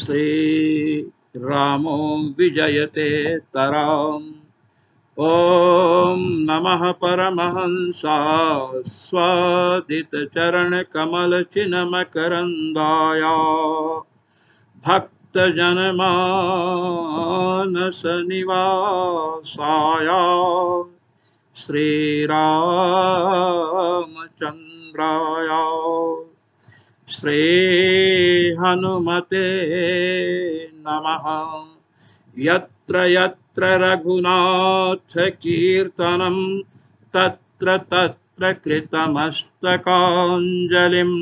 श्री रामो विजयते तराम। ओम नमः परमहंसाय स्वादित चरण कमल चिन्मकरंदाय भक्त जनमानस निवासाय श्री रामचंद्राय श्री हनुमते नमः। यत्र यत्र रघुनाथ कीर्तनं तत्र तत्र कृतमस्तकाञ्जलिं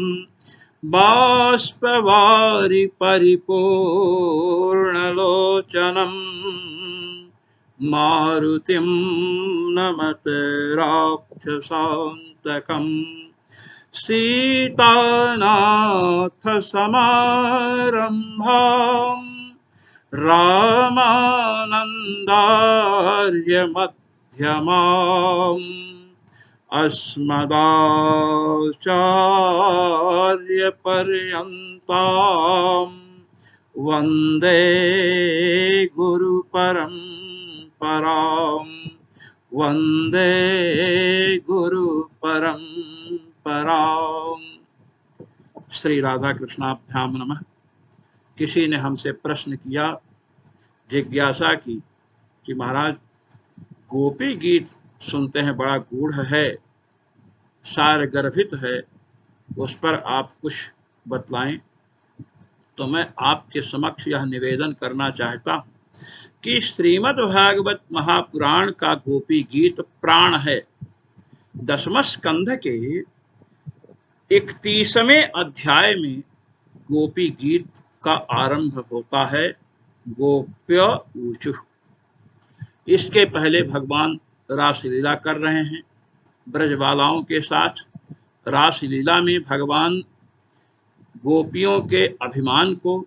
बाष्पवारि परिपूर्णलोचनं मारुतिं नमत राक्षसान्तकम्। सीतानाथ समारंभां रामानन्दार्य मध्यमाम् अस्मदाचार्य पर्यन्तां वन्दे गुरु परम्परां वन्दे गुरु परम्परां। श्री राधा कृष्णाभ्याम नमः। किसी ने हमसे प्रश्न किया, जिज्ञासा की कि महाराज गोपी गीत सुनते हैं, बड़ा गूढ़ है, सार गर्भित है, उस पर आप कुछ बतलाएं। तो मैं आपके समक्ष यह निवेदन करना चाहता हूं कि श्रीमद् भागवत महापुराण का गोपी गीत प्राण है। 10वें स्कंध के 31वें अध्याय में गोपी गीत का आरंभ होता है, गोप्य ऊचु। इसके पहले भगवान रासलीला कर रहे हैं ब्रजबालाओं के साथ। रासलीला में भगवान गोपियों के अभिमान को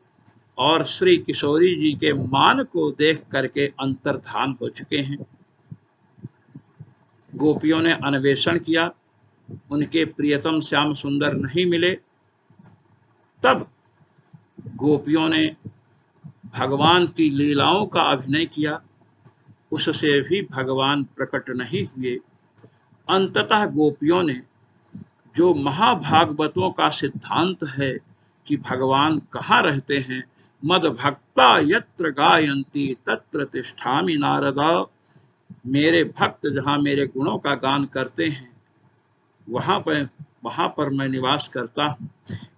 और श्री किशोरी जी के मान को देख करके अंतर्धान हो चुके हैं। गोपियों ने अन्वेषण किया, उनके प्रियतम श्याम सुंदर नहीं मिले। तब गोपियों ने भगवान की लीलाओं का अभिनय किया, उससे भी भगवान प्रकट नहीं हुए। अंततः गोपियों ने जो महाभागवतों का सिद्धांत है कि भगवान कहाँ रहते हैं, मद भक्ता यत्र गायन्ति तत्र तिष्ठामि नारदा, मेरे भक्त जहाँ मेरे गुणों का गान करते हैं वहाँ पर मैं निवास करता हूँ।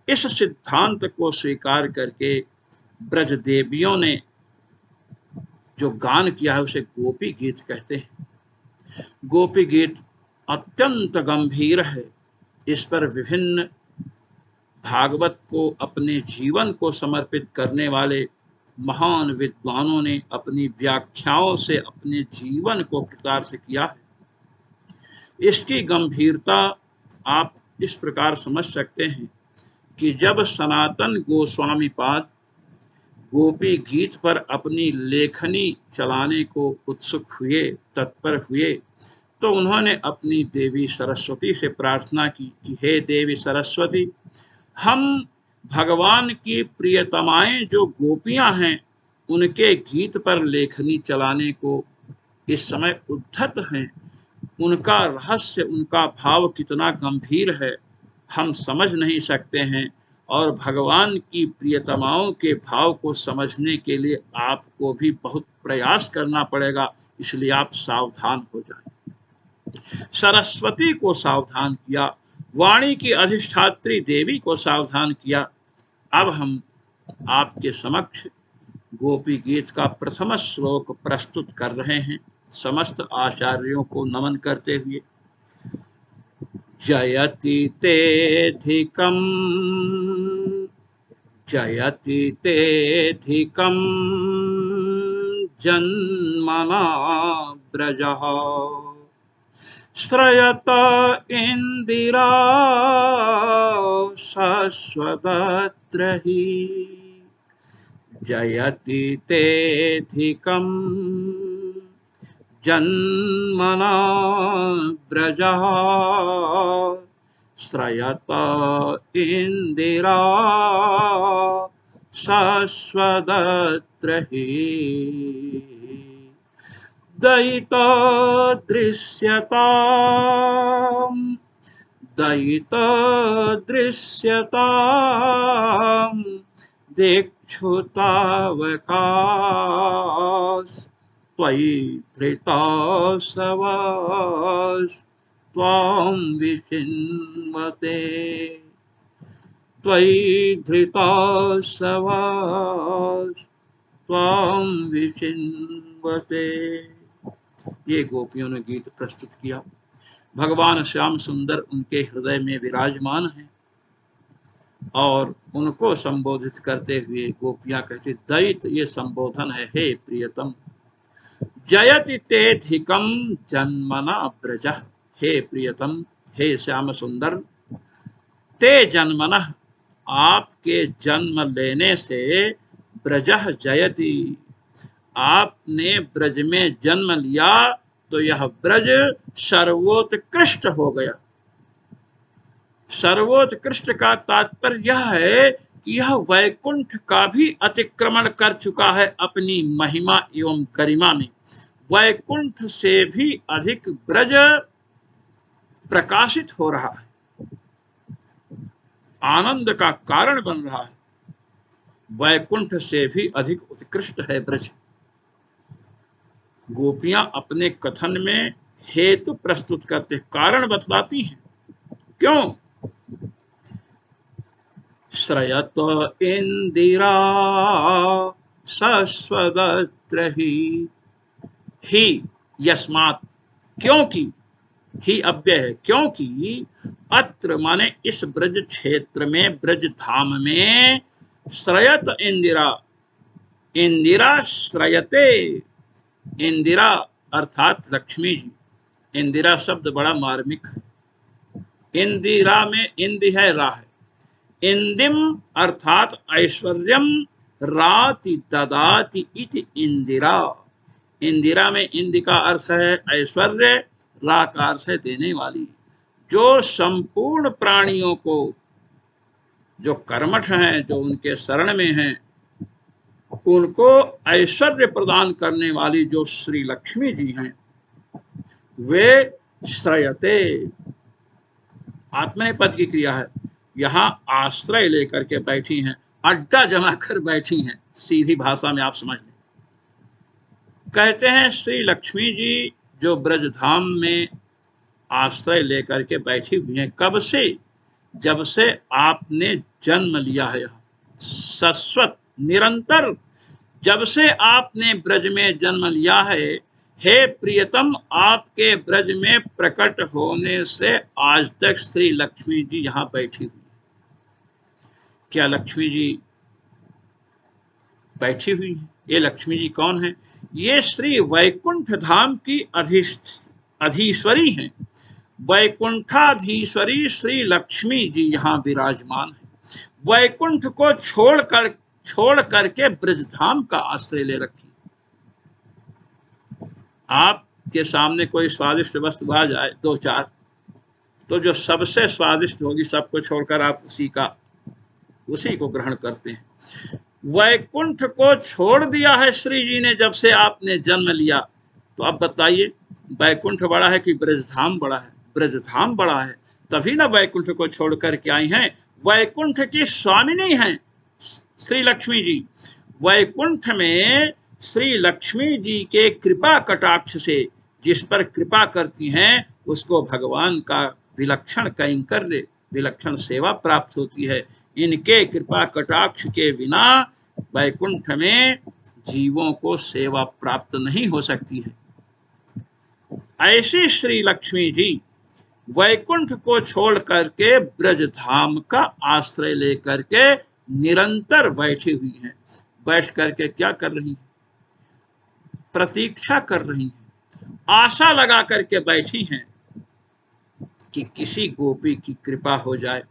इस सिद्धांत को स्वीकार करके ब्रज देवियों ने जो गान किया है उसे गोपी गीत कहते हैं। गोपी गीत अत्यंत गंभीर है। इस पर विभिन्न भागवत को अपने जीवन को समर्पित करने वाले महान विद्वानों ने अपनी व्याख्याओं से अपने जीवन को कृतार्थ किया है। इसकी गंभीरता आप इस प्रकार समझ सकते हैं कि जब सनातन गोस्वामी पाद गोपी गीत पर अपनी लेखनी चलाने को उत्सुक हुए, तत्पर हुए, तो उन्होंने अपनी देवी सरस्वती से प्रार्थना की कि हे देवी सरस्वती, हम भगवान की प्रियतमाएं जो गोपियां हैं उनके गीत पर लेखनी चलाने को इस समय उद्धत हैं। उनका रहस्य, उनका भाव कितना गंभीर है हम समझ नहीं सकते हैं, और भगवान की प्रियतमाओं के भाव को समझने के लिए आपको भी बहुत प्रयास करना पड़ेगा, इसलिए आप सावधान हो जाएं। सरस्वती को सावधान किया, वाणी की अधिष्ठात्री देवी को सावधान किया। अब हम आपके समक्ष गोपी गीत का प्रथम श्लोक प्रस्तुत कर रहे हैं, समस्त आचार्यों को नमन करते हुए। जयति तेधिकं जन्मना ब्रजः श्रयत इंदिरा शश्वदत्र हि जयति तेधिकं जन्मना ब्रजः श्रयत इंदिरा शश्वदत्र हि दयितो दृश्यताम् दयितो दृश्यताम् दिक्षुतावकाश त्वयि धृतासवास त्वां विचिन्वते त्वयि धृतासवास त्वां विचिन्वते। ये गोपियों ने गीत प्रस्तुत किया। भगवान श्याम सुंदर उनके हृदय में विराजमान हैं और उनको संबोधित करते हुए गोपियां कहती दैत, ये संबोधन है, हे प्रियतम। जयति तेधिकम जन्मना ब्रज, हे प्रियतम, हे श्याम सुंदर, ते जन्मना, आपके जन्म लेने से, ब्रज जयति, आपने ब्रज में जन्म लिया तो यह ब्रज सर्वोत्कृष्ट हो गया। सर्वोत्कृष्ट का तात्पर्य यह है कि यह वैकुंठ का भी अतिक्रमण कर चुका है अपनी महिमा एवं गरिमा में। वैकुंठ से भी अधिक ब्रज प्रकाशित हो रहा है, आनंद का कारण बन रहा है। वैकुंठ से भी अधिक उत्कृष्ट है ब्रज। गोपियां अपने कथन में हेतु प्रस्तुत करते, कारण बतलाती हैं। क्यों? श्रयत इंदिरा शश्वदत्र ही यस्मात्, क्योंकि, ही अव्यय है, क्योंकि अत्र माने इस ब्रज क्षेत्र में, ब्रज धाम में, श्रयत इंदिरा, इंदिरा श्रयते, इंदिरा अर्थात लक्ष्मी जी। इंदिरा शब्द बड़ा मार्मिक है। इंदिरा में इंदि है, रा है। इंदिम अर्थात ऐश्वर्यम, राति ददाति इति इंदिरा। इंदिरा में इंदि का अर्थ है ऐश्वर्य, रा का अर्थ है देने वाली। जो संपूर्ण प्राणियों को, जो कर्मठ हैं, जो उनके शरण में हैं, उनको ऐश्वर्य प्रदान करने वाली जो श्री लक्ष्मी जी हैं, वे श्रयते, आत्मनेपद की क्रिया है। यहाँ आश्रय लेकर के बैठी हैं, अड्डा जमा कर बैठी हैं, सीधी भाषा में आप समझ लें। कहते हैं श्री लक्ष्मी जी जो ब्रजधाम में आश्रय लेकर के बैठी हुई हैं, कब से? जब से आपने जन्म लिया है। शाश्वत, निरंतर, जब से आपने ब्रज में जन्म लिया है, हे प्रियतम, आपके ब्रज में प्रकट होने से आज तक श्री लक्ष्मी जी यहाँ बैठी हुई। क्या लक्ष्मी जी बैठी हुई है? ये लक्ष्मी जी कौन है? ये श्री वैकुंठ धाम की अधीश्वरी हैं। वैकुंठाधीश्वरी श्री लक्ष्मी जी यहाँ विराजमान है। वैकुंठ को छोड़ करके ब्रजधाम का आश्रय ले रखी। आपके सामने कोई स्वादिष्ट वस्तु आ जाए, दो चार, तो जो सबसे स्वादिष्ट होगी सबको छोड़कर आप उसी को ग्रहण करते हैं। वैकुंठ को छोड़ दिया है श्री जी ने जब से आपने जन्म लिया। तो आप बताइए, वैकुंठ बड़ा है कि ब्रजधाम बड़ा है? ब्रजधाम बड़ा है, तभी ना वैकुंठ को छोड़ करके आई हैं। वैकुंठ की स्वामिनी हैं श्री लक्ष्मी जी। वैकुंठ में श्री लक्ष्मी जी के कृपा कटाक्ष से जिस पर कृपा करती हैं, उसको भगवान का विलक्षण कैंकर्य, विलक्षण सेवा प्राप्त होती है। इनके कृपा कटाक्ष के बिना वैकुंठ में जीवों को सेवा प्राप्त नहीं हो सकती है। ऐसी श्री लक्ष्मी जी वैकुंठ को छोड़ करके ब्रजधाम का आश्रय लेकर के निरंतर बैठी हुई हैं। बैठ करके क्या कर रही हैं? प्रतीक्षा कर रही हैं, आशा लगा करके बैठी हैं कि किसी गोपी की कृपा हो जाए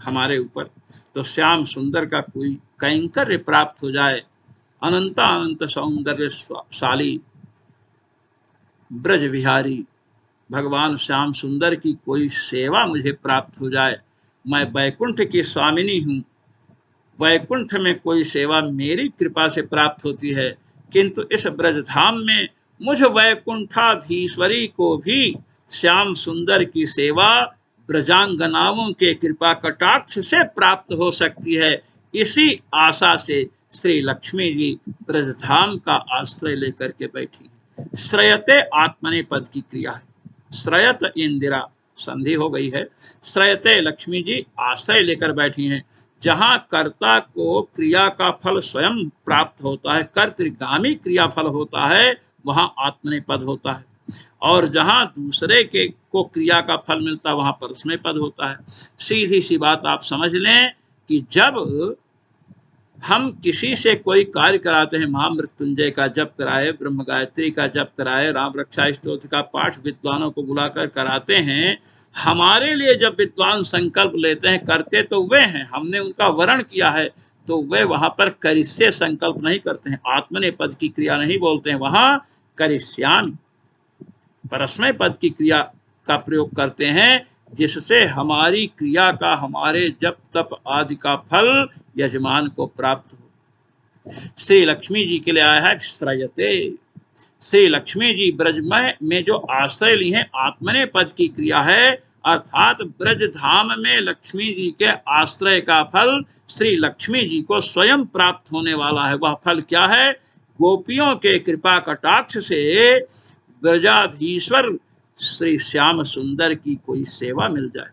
हमारे ऊपर, तो श्याम सुंदर का कोई कैंकर्य प्राप्त हो जाए। अनंत सौंदर्यशाली ब्रज विहारी भगवान श्याम सुंदर की कोई सेवा मुझे प्राप्त हो जाए। मैं वैकुंठ की स्वामिनी हूँ, वैकुंठ में कोई सेवा मेरी कृपा से प्राप्त होती है, किंतु इस ब्रजधाम में मुझ वैकुंठाधीश्वरी को भी श्याम सुंदर की सेवा ब्रजांगनाओं के कृपा कटाक्ष से प्राप्त हो सकती है। इसी आशा से श्री लक्ष्मी जी ब्रजधाम का आश्रय लेकर के बैठी है। श्रयते आत्मने पद की क्रिया है, श्रयत इंदिरा संधि हो गई है, श्रयते लक्ष्मी जी आश्रय लेकर बैठी हैं। जहां कर्ता को क्रिया का फल स्वयं प्राप्त होता है, कर्तृगामी क्रिया फल होता है, वहां आत्मनेपद होता है। और जहां दूसरे के को क्रिया का फल मिलता है वहां परस्मय पद होता है। सीधी सी बात आप समझ लें कि जब हम किसी से कोई कार्य कराते हैं, महामृत्युंजय का जप कराए, ब्रह्म गायत्री का जप कराए, राम रक्षा स्तोत्र का पाठ विद्वानों को बुलाकर कराते हैं, हमारे लिए जब विद्वान संकल्प लेते हैं, करते तो वे हैं, हमने उनका वर्ण किया है, तो वे वहां पर करिष्ये संकल्प नहीं करते हैं, आत्मने पद की क्रिया नहीं बोलते हैं, वहां करिष्यामि परस्मय पद की क्रिया का प्रयोग करते हैं, जिससे हमारी क्रिया का, हमारे जप तप आदि का फल यजमान को प्राप्त हो। श्री लक्ष्मी जी के लिए आया है श्रयते। श्री लक्ष्मी जी ब्रज में जो आश्रय ली है, आत्मने पद की क्रिया है, अर्थात ब्रज धाम में लक्ष्मी जी के आश्रय का फल श्री लक्ष्मी जी को स्वयं प्राप्त होने वाला है। वह फल क्या है? गोपियों के कृपा कटाक्ष से ब्रजाधीश्वर श्री श्याम सुंदर की कोई सेवा मिल जाए।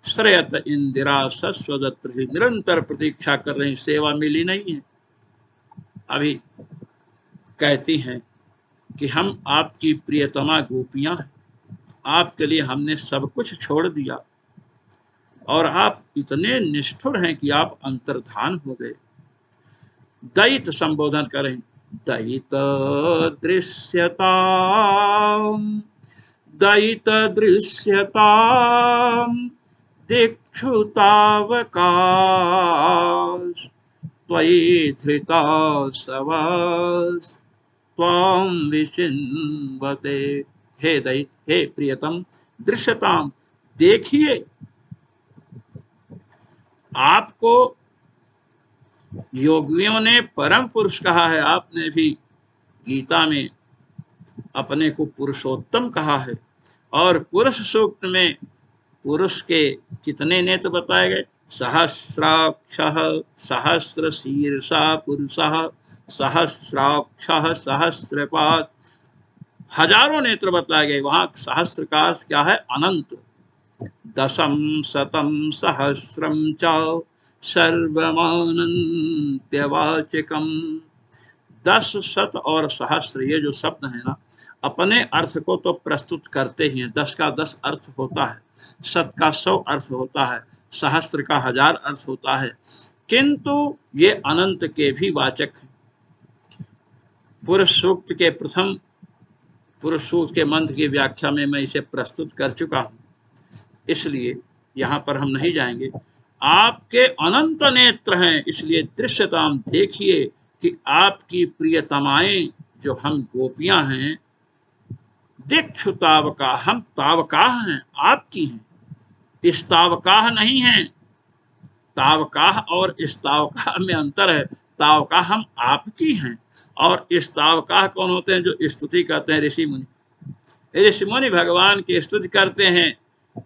श्रयत इंदिरा सस्वदत्र ही निरंतर प्रतीक्षा कर रही, सेवा मिली नहीं है। अभी कहती हैं कि हम आपकी प्रियतमा गोपियां हैं, आपके लिए हमने सब कुछ छोड़ दिया और आप इतने निष्ठुर हैं कि आप अंतर्धान हो गए। दैत संबोधन करें, दैत दृश्यता, दैत दृश्यता दिक्षुतावकाश त्वयि धृता सवस त्वां विचिन्वते। हे दैत, हे प्रियतम, दृश्यताम देखिए, आपको योगियों ने परम पुरुष कहा है, आपने भी गीता में अपने को पुरुषोत्तम कहा है, और पुरुष सूक्त में पुरुष के कितने नेत्र बताए गए? सहस्राक्षः सहस्रशीर्षा पुरुषः सहस्राक्षः सहस्रपाद, हजारों नेत्र बताए गए। वहां सहस्र का अर्थ क्या है? अनंत। दशम शतम सहस्रम च सर्वमानन्त्यवाचकम। 10 शत और सहस्र, ये जो शब्द है ना, अपने अर्थ को तो प्रस्तुत करते ही हैं। 10 का 10 अर्थ होता है, शत का 100 अर्थ होता है, सहस्र का 1000 अर्थ होता है, किंतु ये अनंत के भी वाचक हैं। पुरुष सूक्त के प्रथम पुरुष सूक्त के मंत्र की व्याख्या में मैं इसे प्रस्तुत कर चुका हूं, इसलिए यहां पर हम नहीं जाएंगे। आपके अनंत नेत्र हैं, इसलिए दृश्यताम देखिए कि आपकी प्रियतमाएं जो हम गोपियां हैं, दिक्षु तावका, हम तावकाह हैं, आपकी हैं, इस्तावकाह नहीं हैं। तावकाह और इस्तावकाह में अंतर है। तावकाह हम आपकी हैं, और इस्तावकाह कौन होते हैं? जो स्तुति करते हैं, ऋषि मुनि। ऋषि मुनि भगवान की स्तुति करते हैं,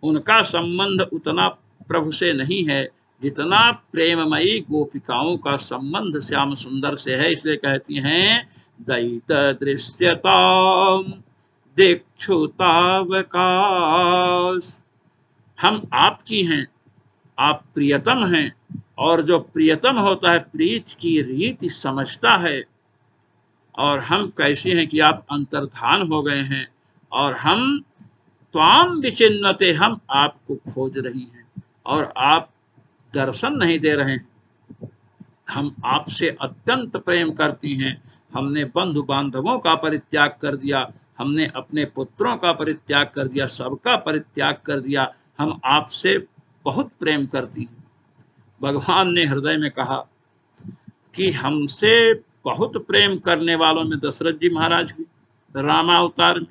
उनका संबंध उतना प्रभु से नहीं है जितना प्रेममयी गोपिकाओं का संबंध श्याम सुंदर से है। इसलिए कहती हैं, दैत दृश्यताम दिक्षुतावकाश, हम आपकी हैं, आप प्रियतम हैं, और जो प्रियतम होता है प्रीत की रीति समझता है। और हम कैसे हैं कि आप अंतर्धान हो गए हैं, और हम त्वाम विचिन्वते, हम आपको खोज रही हैं और आप दर्शन नहीं दे रहे हैं। हम आपसे अत्यंत प्रेम करती हैं, हमने बंधु बांधवों का परित्याग कर दिया, हमने अपने पुत्रों का परित्याग कर दिया, सबका परित्याग कर दिया, हम आपसे बहुत प्रेम करती हैं। भगवान ने हृदय में कहा कि हमसे बहुत प्रेम करने वालों में दशरथ जी महाराज भी रामावतार में।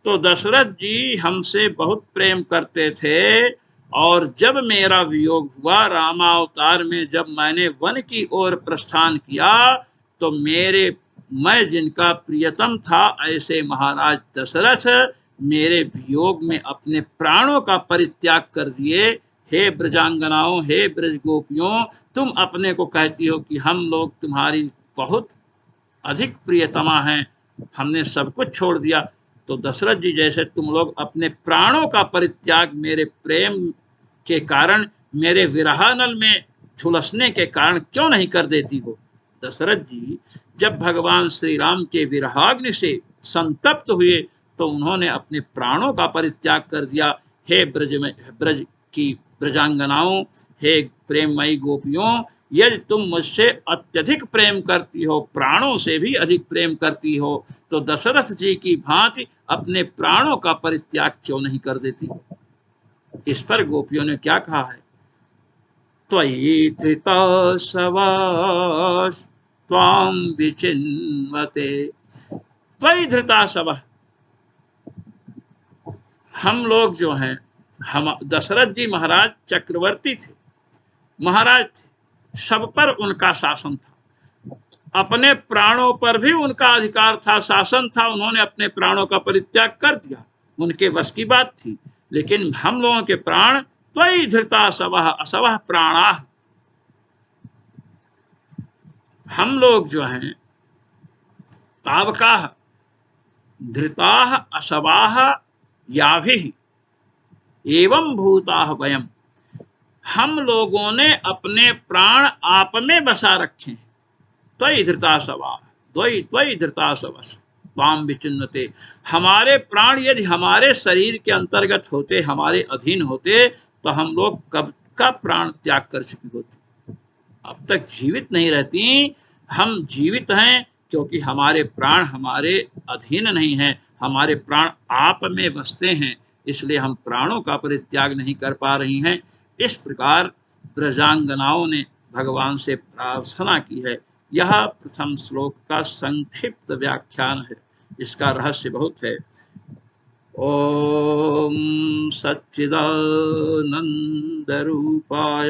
तो दशरथ जी हमसे बहुत प्रेम करते थे, और जब मेरा वियोग हुआ रामावतार में, जब मैंने वन की ओर प्रस्थान किया, तो मैं जिनका प्रियतम था, ऐसे महाराज दशरथ मेरे वियोग में अपने प्राणों का परित्याग कर दिए। हे ब्रजांगनाओं, हे ब्रज गोपियों, तुम अपने को कहती हो कि हम लोग तुम्हारी बहुत अधिक प्रियतमा हैं, हमने सब कुछ छोड़ दिया। तो दशरथ जी, जैसे तुम लोग अपने प्राणों का परित्याग मेरे प्रेम के कारण, मेरे विरहानल में झुलसने के कारण क्यों नहीं कर देती हो। दशरथ जी जब भगवान श्री राम के विरहाग्नि से संतप्त हुए, तो उन्होंने अपने प्राणों का परित्याग कर दिया। हे ब्रज की ब्रजांगनाओं, हे प्रेममयी गोपियों, यदि तुम मुझसे अत्यधिक प्रेम करती हो, प्राणों से भी अधिक प्रेम करती हो, तो दशरथ जी की भांति अपने प्राणों का परित्याग क्यों नहीं कर देती। इस पर गोपियों ने क्या कहा है, त्वयि धृता शवास् त्वां विचिन्वते। त्वयि धृता शवः, हम लोग जो हैं, हम दशरथ जी महाराज चक्रवर्ती थे, महाराज थे, सब पर उनका शासन था, अपने प्राणों पर भी उनका अधिकार था, शासन था। उन्होंने अपने प्राणों का परित्याग कर दिया, उनके वश की बात थी। लेकिन हम लोगों के प्राण त्वयि धृता शवः अशवः प्राणाः, हम लोग जो हैं तावकाः धृताः अशवाः याभिः एवं भूताः वयम्, हम लोगों ने अपने प्राण आप में बसा रखे हैं। त्वयि धृता शवाः, त्वयि धृता शवः त्वां विचिन्वते, हमारे प्राण यदि हमारे शरीर के अंतर्गत होते, हमारे अधीन होते, तो हम लोग कब का प्राण त्याग कर चुके होते, अब तक जीवित नहीं रहती। हम जीवित हैं क्योंकि हमारे प्राण हमारे अधीन नहीं हैं, हमारे प्राण आप में बसते हैं, इसलिए हम प्राणों का परित्याग नहीं कर पा रही हैं। इस प्रकार ब्रजांगनाओं ने भगवान से प्रार्थना की है। यह प्रथम श्लोक का संक्षिप्त व्याख्यान है, इसका रहस्य बहुत है। ओम सच्चिदानंद रूपाय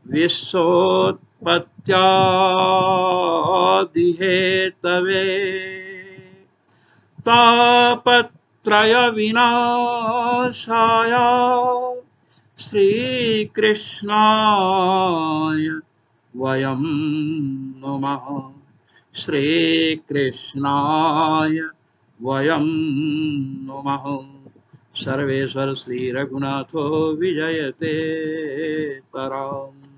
विश्वोत्पत्त्यादिहेतवे तापत्रय विनाशाय श्रीकृष्णाय वयं नमः, श्रीकृष्णाय वयं नमः। सर्वेश्वर श्री रघुनाथो विजयते तराम।